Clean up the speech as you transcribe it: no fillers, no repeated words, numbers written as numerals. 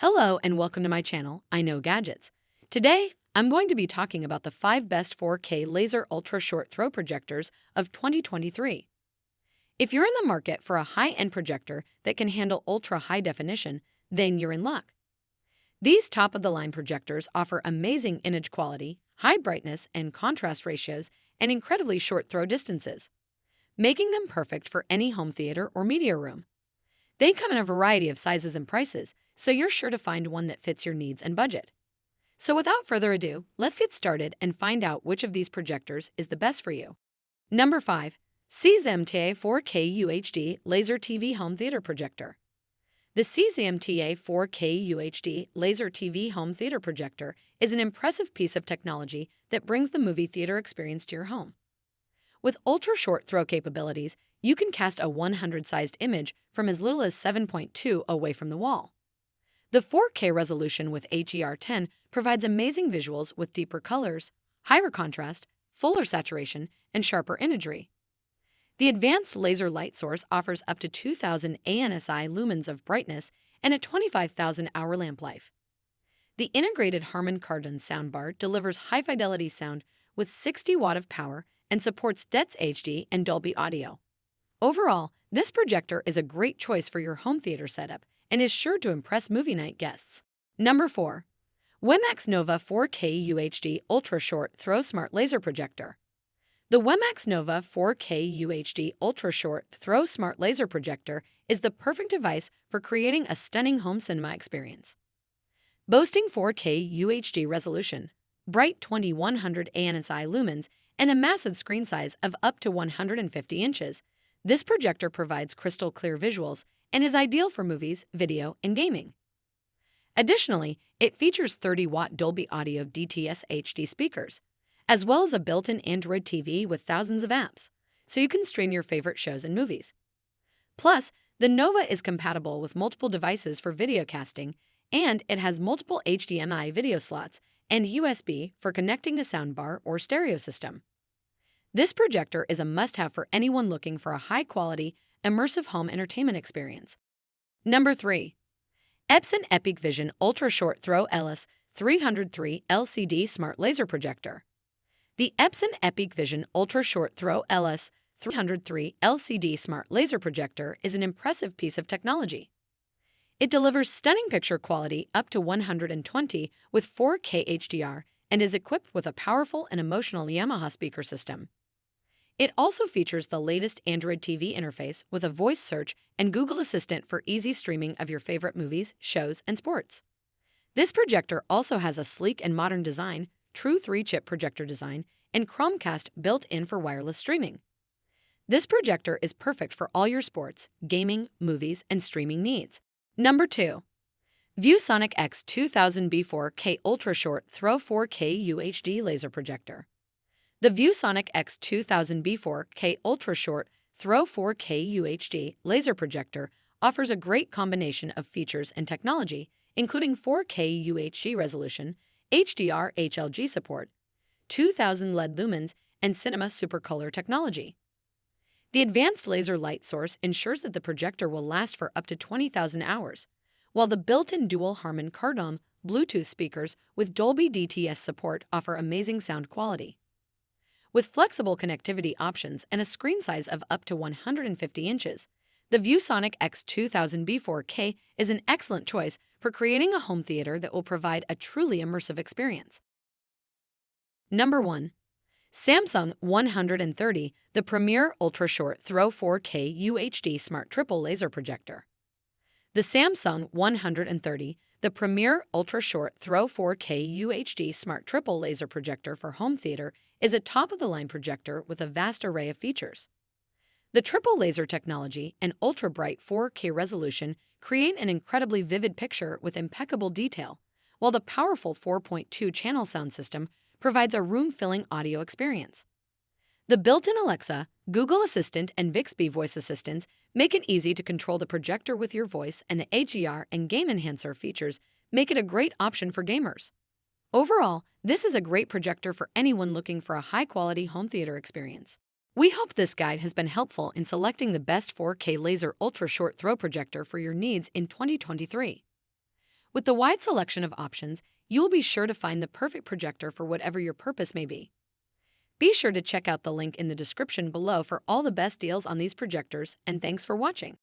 Hello and welcome to my channel, I Know Gadgets. Today, I'm going to be talking about the 5 best 4K laser ultra short throw projectors of 2023. If you're in the market for a high-end projector that can handle ultra high definition, then you're in luck. These top-of-the-line projectors offer amazing image quality, high brightness and contrast ratios, and incredibly short throw distances, making them perfect for any home theater or media room. They come in a variety of sizes and prices, so you're sure to find one that fits your needs and budget. So without further ado, let's get started and find out which of these projectors is the best for you. Number 5. CZMTA 4K UHD Laser TV Home Theater Projector. The CZMTA 4K UHD Laser TV Home Theater Projector is an impressive piece of technology that brings the movie theater experience to your home. With ultra-short throw capabilities, you can cast a 100-sized image from as little as 7.2 away from the wall. The 4K resolution with HDR10 provides amazing visuals with deeper colors, higher contrast, fuller saturation, and sharper imagery. The advanced laser light source offers up to 2,000 ANSI lumens of brightness and a 25,000 hour lamp life. The integrated Harman Kardon soundbar delivers high-fidelity sound with 60 watt of power and supports DETS HD and Dolby Audio. Overall, this projector is a great choice for your home theater setup and is sure to impress movie night guests. Number 4. WEMAX Nova 4K UHD Ultra Short Throw Smart Laser Projector. The WEMAX Nova 4K UHD Ultra Short Throw Smart Laser Projector is the perfect device for creating a stunning home cinema experience. Boasting 4K UHD resolution, bright 2100 ANSI lumens, and a massive screen size of up to 150 inches, this projector provides crystal clear visuals and is ideal for movies, video, and gaming. Additionally, it features 30-watt Dolby Audio DTS HD speakers, as well as a built-in Android TV with thousands of apps, so you can stream your favorite shows and movies. Plus, the Nova is compatible with multiple devices for video casting, and it has multiple HDMI video slots and USB for connecting to soundbar or stereo system. This projector is a must-have for anyone looking for a high-quality, immersive home entertainment experience. Number 3. Epson EpiqVision Ultra Short Throw LS 303 LCD Smart Laser Projector. The Epson EpiqVision Ultra Short Throw LS 303 LCD Smart Laser Projector is an impressive piece of technology. It delivers stunning picture quality up to 120 with 4K HDR and is equipped with a powerful and emotional Yamaha speaker system. It also features the latest Android TV interface with a voice search and Google Assistant for easy streaming of your favorite movies, shows, and sports. This projector also has a sleek and modern design, true 3-chip projector design, and Chromecast built in for wireless streaming. This projector is perfect for all your sports, gaming, movies, and streaming needs. Number 2. ViewSonic X2000B4K Ultra Short Throw 4K UHD Laser Projector. The ViewSonic X2000B4K Ultra Short Throw 4K UHD Laser Projector offers a great combination of features and technology, including 4K UHD resolution, HDR HLG support, 2000 LED lumens, and Cinema Supercolor technology. The advanced laser light source ensures that the projector will last for up to 20,000 hours, while the built-in dual Harman Kardon Bluetooth speakers with Dolby DTS support offer amazing sound quality. With flexible connectivity options and a screen size of up to 150 inches, the ViewSonic X2000B4K is an excellent choice for creating a home theater that will provide a truly immersive experience. Number 1. Samsung 130, the premier Ultra Short Throw 4K UHD Smart Triple Laser Projector. The Samsung 130, the premier Ultra Short Throw 4K UHD Smart Triple Laser Projector for home theater, is a top-of-the-line projector with a vast array of features. The triple laser technology and ultra-bright 4K resolution create an incredibly vivid picture with impeccable detail, while the powerful 4.2-channel sound system provides a room-filling audio experience. The built-in Alexa, Google Assistant, and Bixby voice assistants make it easy to control the projector with your voice, and the HDR and Game Enhancer features make it a great option for gamers. Overall, this is a great projector for anyone looking for a high-quality home theater experience. We hope this guide has been helpful in selecting the best 4K laser ultra short throw projector for your needs in 2023. With the wide selection of options, you will be sure to find the perfect projector for whatever your purpose may be. Be sure to check out the link in the description below for all the best deals on these projectors, and thanks for watching.